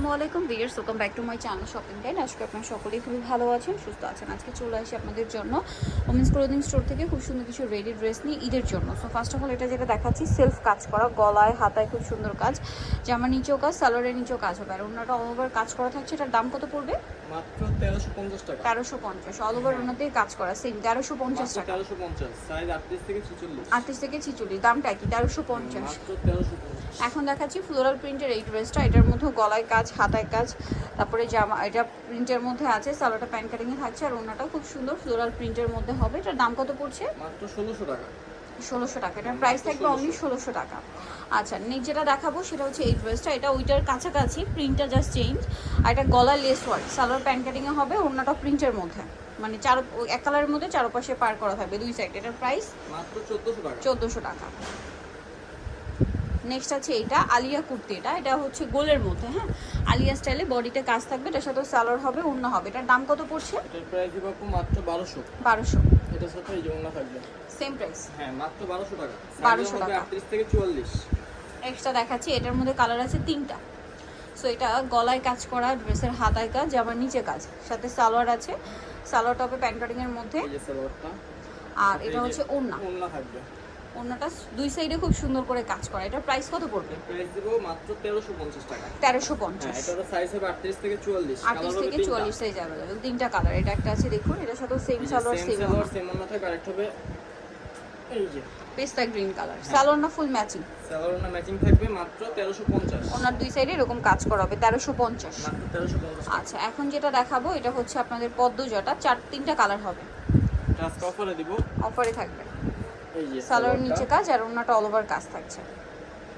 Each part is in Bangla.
আসসালামু আলাইকুম viewers, welcome back to my channel shopping guide. আজকে আপনারা সকলেই খুবই ভালো আছেন, সুস্থ আছেন। আজকে চলে আসি আপনাদের জন্য ওমেন্স ক্লোদিং স্টোর থেকে খুব সুন্দর কিছু রেডি ড্রেস নিয়ে ঈদের জন্য। সো ফার্স্ট অফ অল এটা যেটা দেখাচ্ছি সেলফ কাজ করা, গলায় হাতায় খুব সুন্দর কাজ, জামার নিচেও কাজ, সালোয়ারের নিচেও কাজ হবে। আর ওনাটা অল ওভার কাজ করা থাকছে। এটার দাম কত পড়বে? মাত্র 1350 টাকা। 1350 অল ওভার ওনাতেই কাজ করা, সেম 1350 টাকা। 1350 সাইজ 38 থেকে 46। 38 থেকে 46, দামটা কি? 1350 মাত্র 1350। এখন দেখাচ্ছি ফ্লোরাল প্রিন্টের এই ড্রেসটা। এটার মধ্যে গলায় কাজ, হাতায় কাজ, তারপরে জামা এটা প্রিন্টের মধ্যে আছে, সালোয়ারটা প্যান্ট কাটিং এ থাকছে, আর ওনাটা খুব সুন্দর ফ্লোরাল প্রিন্টের মধ্যে হবে। এটার দাম কত পড়ছে? মাত্র 1600 টাকা। 1600 টাকা। এটার প্রাইস থাকবে অনলি 1600 টাকা। আচ্ছা, নেক্সট যেটা দেখাবো সেটা হচ্ছে এই ড্রেসটা। এটা ওইটার কাছাকাছি, প্রিন্টটা জাস্ট চেঞ্জ। আর এটা গলা lace work, salwar pant cutting এ হবে, ওনাটা প্রিন্টের মধ্যে, মানে এক কালারের মধ্যে চারপাশে পার করা থাকবে দুই সাইড। এটার প্রাইস মাত্র 1400 টাকা। 1400 টাকা। নেক্সট আছে এটা আলিয়া কুর্তি। এটা হচ্ছে গোলের মধ্যে, হ্যাঁ, আলিয়া স্টাইলে বডিতে কাজ থাকবে, এটার সাথে সালোয়ার হবে, ওড়না হবে। এটার দাম কত পড়ছে? এটার প্রাইস দিব আপু মাত্র 1200। 1200। এটার সাথে এই যে ওড়না থাকবে, সেম প্রাইস। হ্যাঁ মাত্র 1200 টাকা। 1200 টাকা। 38 থেকে 44। এক্সট্রা দেখাচ্ছি, এটার মধ্যে কালার আছে 3টা। সো এটা গলায় কাজ করা, ড্রেসের হাতায় কাজ, জামার নিচে কাজ, সাথে সালোয়ার আছে, সালোয়ার টপে প্যান্ট কাটিং এর মধ্যে। এই যে সালোয়ারটা, আর এটা হচ্ছে ওড়না। ওড়না থাকবে, ওড়নাটা দুই সাইডে খুব সুন্দর করে কাজ করা। এটার প্রাইস কত পড়বে? প্রাইস দিব মাত্র 1350 টাকা। 1350। হ্যাঁ, এটার সাইজ হবে 38 থেকে 44। 38 থেকে 44 সাইজ अवेलेबल। 3টা কালার। এটা একটা আছে দেখুন, এটার সাথে same salwar, same salwar, same ওড়না থাকবে। আরেকটা হবে এই যে পেস্তা গ্রিন কালার, সালোয়ার না ফুল ম্যাচিং। সালোয়ার না ম্যাচিং থাকবে, মাত্র 1350। ওনার দুই সাইডে এরকম কাজ করা হবে, 1350। মাত্র 1350। আচ্ছা, এখন যেটা দেখাবো এটা হচ্ছে আপনাদের পদ্ম জটা, 3টা কালার হবে। আজকে অফারে দিব, অফারে থাকবে। এই যে সালোয়ার নিচে কাজ আর ওনাটা অল ওভার কাজ থাকছে।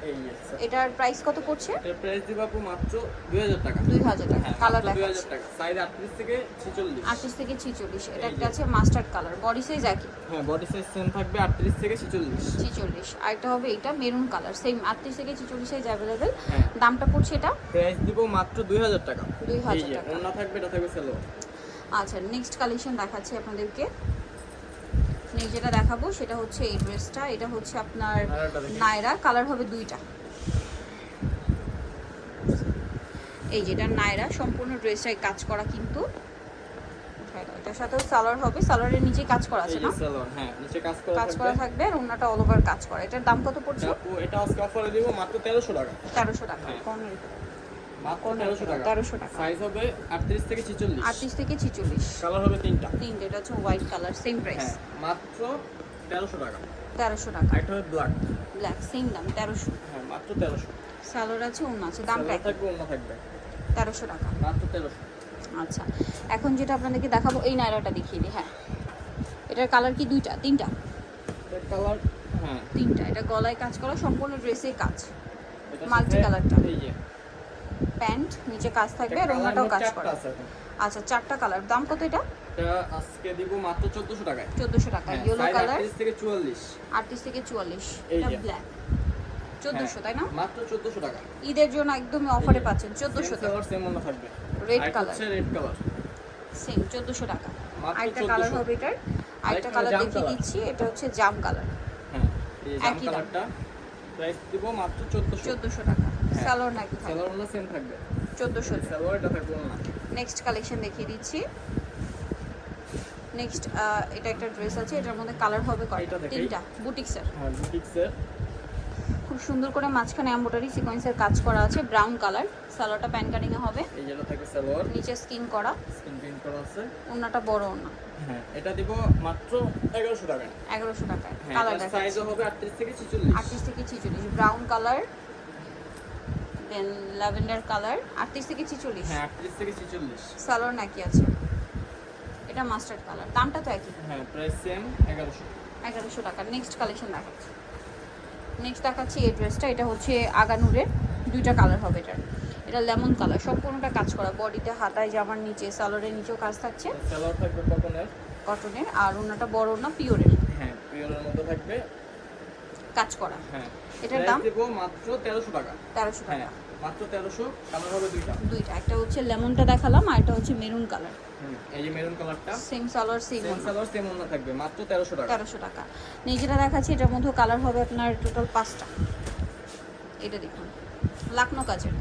এই যে এটার প্রাইস কত পড়ছে? এটার প্রাইস দিব আপু মাত্র 2000 টাকা। 2000 টাকা। কালার দেখাচ্ছি 2000 টাকা। সাইজ 38 থেকে 46। 38 থেকে 46। এটা একটা আছে মাস্টার্ড কালার, বডি সাইজ একই। হ্যাঁ, বডি সাইজ সেম থাকবে 38 থেকে 46। 46। আর একটা হবে এটা মেরুন কালার, সেম 38 থেকে 46 সাইজ अवेलेबल। হ্যাঁ, দামটা পড়ছে এটা প্রাইস দিব মাত্র 2000 টাকা। 2000 টাকা। ওড়না থাকবে, এটা থাকবে সালোয়ার। আচ্ছা, নেক্সট কালেকশন দেখাচ্ছি আপনাদেরকে। নেক্সট যেটা দেখাবো সেটা হচ্ছে এই ড্রেসটা। এটা হচ্ছে আপনার নায়রা, কালার হবে 2টা। এই যেটা নায়রা, সম্পূর্ণ ড্রেসটাই কাজ করা, কিন্তু এটার সাথেও সালোয়ার হবে, সালোয়ারের নিচে কাজ করা আছে এই না? যে সালোয়ার, হ্যাঁ নিচে কাজ কাজ করা করা থাকবে। থাকবে, আর ওন্নাটা অল ওভার কাজ করা। এটার দাম কত পড়ছে? আপু এটা আজকে অফারে দিব মাত্র 1300 টাকা। 1300 টাকা। হ্যাঁ। কোন মাত্র 1300 টাকা। 1300 টাকা। সাইজ হবে 38 থেকে 46। 38 থেকে 46। কালার হবে 3টা। এটা হচ্ছে হোয়াইট কালার, সেম প্রাইস। হ্যাঁ, মাত্র 1300 টাকা। 1300 টাকা। একটা হবে ব্ল্যাক। ব্ল্যাক, সেম দাম 1300। হ্যাঁ, মাত্র 1300। সালোয়ার আছে, ওন্না আছে, দামটা সালোয়ার থাকবে, ওড়না থাকবে। 1300 টাকা। মাত্র 1300। আচ্ছা, এখন যেটা আপনাদেরকে দেখাবো এই নায়রাটা দেখিয়ে দিই। হ্যাঁ, এটার কালার কি 2টা? 3টা। এর কালার, হ্যাঁ 3টা। এটা গলায় কাজ করা, সম্পূর্ণ ড্রেসে কাজ, এটা মাল্টি কালারটা। এই যে প্যান্ট নিচে কাজ থাকবে, আর ওন্নাটাও কাজ করা। আচ্ছা, 4টা কালার। দাম কত এটা? এটা আজকে দিব মাত্র 1400 টাকায়। 1400 টাকা। ইয়েলো কালার, 38 থেকে 44। 38 থেকে 44। এই এটা যে। ব্ল্যাক, 1400 তাই না? মাত্র 1400 টাকা। ঈদের জন্য একদমই অফারে পাচ্ছেন 1400 টাকা। কালার সেম ওনা থাকবে। রেড আর কালার, হচ্ছে রেড কালার। সেম 1400 টাকা। মাত্র আরেকটা কালার 1400 হবে এটার, আরেকটা আরেকটা কালার জাম দেখিয়ে কালার। দিচ্ছি। এটা হচ্ছে জাম কালার, হ্যাঁ, এই যে জাম একই দাম। কালারটা প্রাইস দিব মাত্র 1400। 1400 টাকা। সালোয়ার নাকি থাকবে সালোয়ার ওনা সেম থাকবে। 1400। সালোয়ার এটা থাকবে না। নেক্সট কালেকশন দেখিয়ে দিচ্ছি। নেক্সট এটা একটা ড্রেস আছে, এটার মধ্যে কালার হবে এটা কয়টা? দেখেই। 3টা। বুটিক্সের, হ্যাঁ, বুটিক্সের। খুব সুন্দর করে মাঝখানে এমব্রয়ডারি সিকোয়েন্সের কাজ করা আছে, ব্রাউন কালার। সালোয়ারটা প্যান্ট কাটিং এ হবে, এই যেটা থাকবে সালোয়ার, নিচে স্কিন করা, স্ক্রিন প্রিন্ট করা আছে। ওন্নাটা বড় ওন্না। হ্যাঁ, এটা দিব মাত্র 1100 টাকায়। 1100 টাকায়। হ্যাঁ, কালার এটার দেখাচ্ছি, সাইজও হবে 38 থেকে 46। 38 থেকে 46। ব্রাউন কালার, দেন ল্যাভেন্ডার কালার, 38 থেকে 46। হ্যাঁ, 38 থেকে 46। সালোয়ার নাকি আছে, এটা মাস্টার্ড কালার। দামটা তো একই, হ্যাঁ, প্রাইস সেম 1100। 1100 টাকা। নেক্সট কালেকশন দেখাচ্ছি। নেক্সট দেখাচ্ছি এই ড্রেসটা। এটা হচ্ছে আগানুরের, 2টা কালার হবে এটার। এটা লেমন কালার, সম্পূর্ণটা কাজ করা, বডিতে হাতায় জামার নিচে সালোয়ারের নিচেও কাজ থাকছে, সালোয়ার থাকবে কটনের। কটনের। আর ওন্নাটা বড় ওন্না, পিওরের হ্যাঁ, পিওরের মধ্যে থাকবে। কাজ করা। হ্যাঁ, এটার দাম দেব মাত্র 1300 টাকা। 1300 টাকা। হ্যাঁ, মাত্র 1300। কালার হবে 2টা। একটা হচ্ছে লেমনটা দেখালাম, আর একটা হচ্ছে মেরুন কালার। এই যে মেরুন কালারটা, same salwar, same same salwar same ওনা থাকবে, মাত্র 1300 টাকা। 1300 টাকা। যেটা দেখাচ্ছি এটার মধ্যে কালার হবে আপনার টোটাল 5টা। এটা দেখুন, লাকনো কাজের।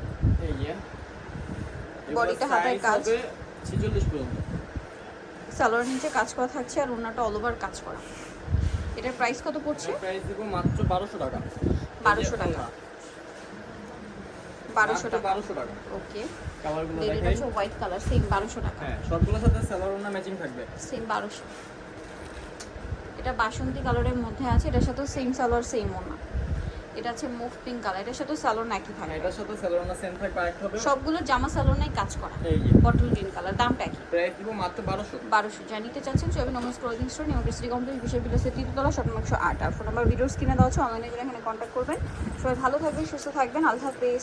এই যে বডিটা হাতায় কাজ, 46 পর্যন্ত। সালোয়ার নিচে কাজ করা থাকছে আর ওনাটা অল ওভার কাজ করা। এটার প্রাইস কত পড়ছে? প্রাইস দেব মাত্র 1200 টাকা। 1200 টাকা। 1200 টাকা। 1200 টাকা। ওকে, কালারগুলো এটা দেখাই। হচ্ছে হোয়াইট কালার, সেম 1200 টাকা। হ্যাঁ, সবগুলোর সাথে সালোয়ার ওড়না ম্যাচিং থাকবে। সেম 1200। এটা বাসন্তী কালারের মধ্যে আছে, এটার সাথে সেম সালোয়ার সেম ওড়না। এটা আছে মুভ পিঙ্ক কালার, এটার সাথে সালোয়ার একই হ্যাঁ, থাকবে। এটার সাথে সালোয়ার ওড়না সেম থাকবে, আরেকটা হবে সবগুলো জামা সালোয়ার নাই কাজ করা। এই যে বটল গ্রিন কালার, দামটা একই। প্রাইস দেব মাত্র 1200। 1200। যা নিতে চাচ্ছেন সবাই নমস clothing store, new city complex, বিশেষ বিলেসের তৃতীয়তলা, শপ নম্বর 108। আর ফোন নাম্বার ভিডিওস কিনে দেওয়া হচ্ছে, অনলাইনে গেলে এখানে কন্ট্যাক্ট করবেন। সবাই ভালো থাকবেন, সুস্থ থাকবেন, আল্লাহ হাফেজ।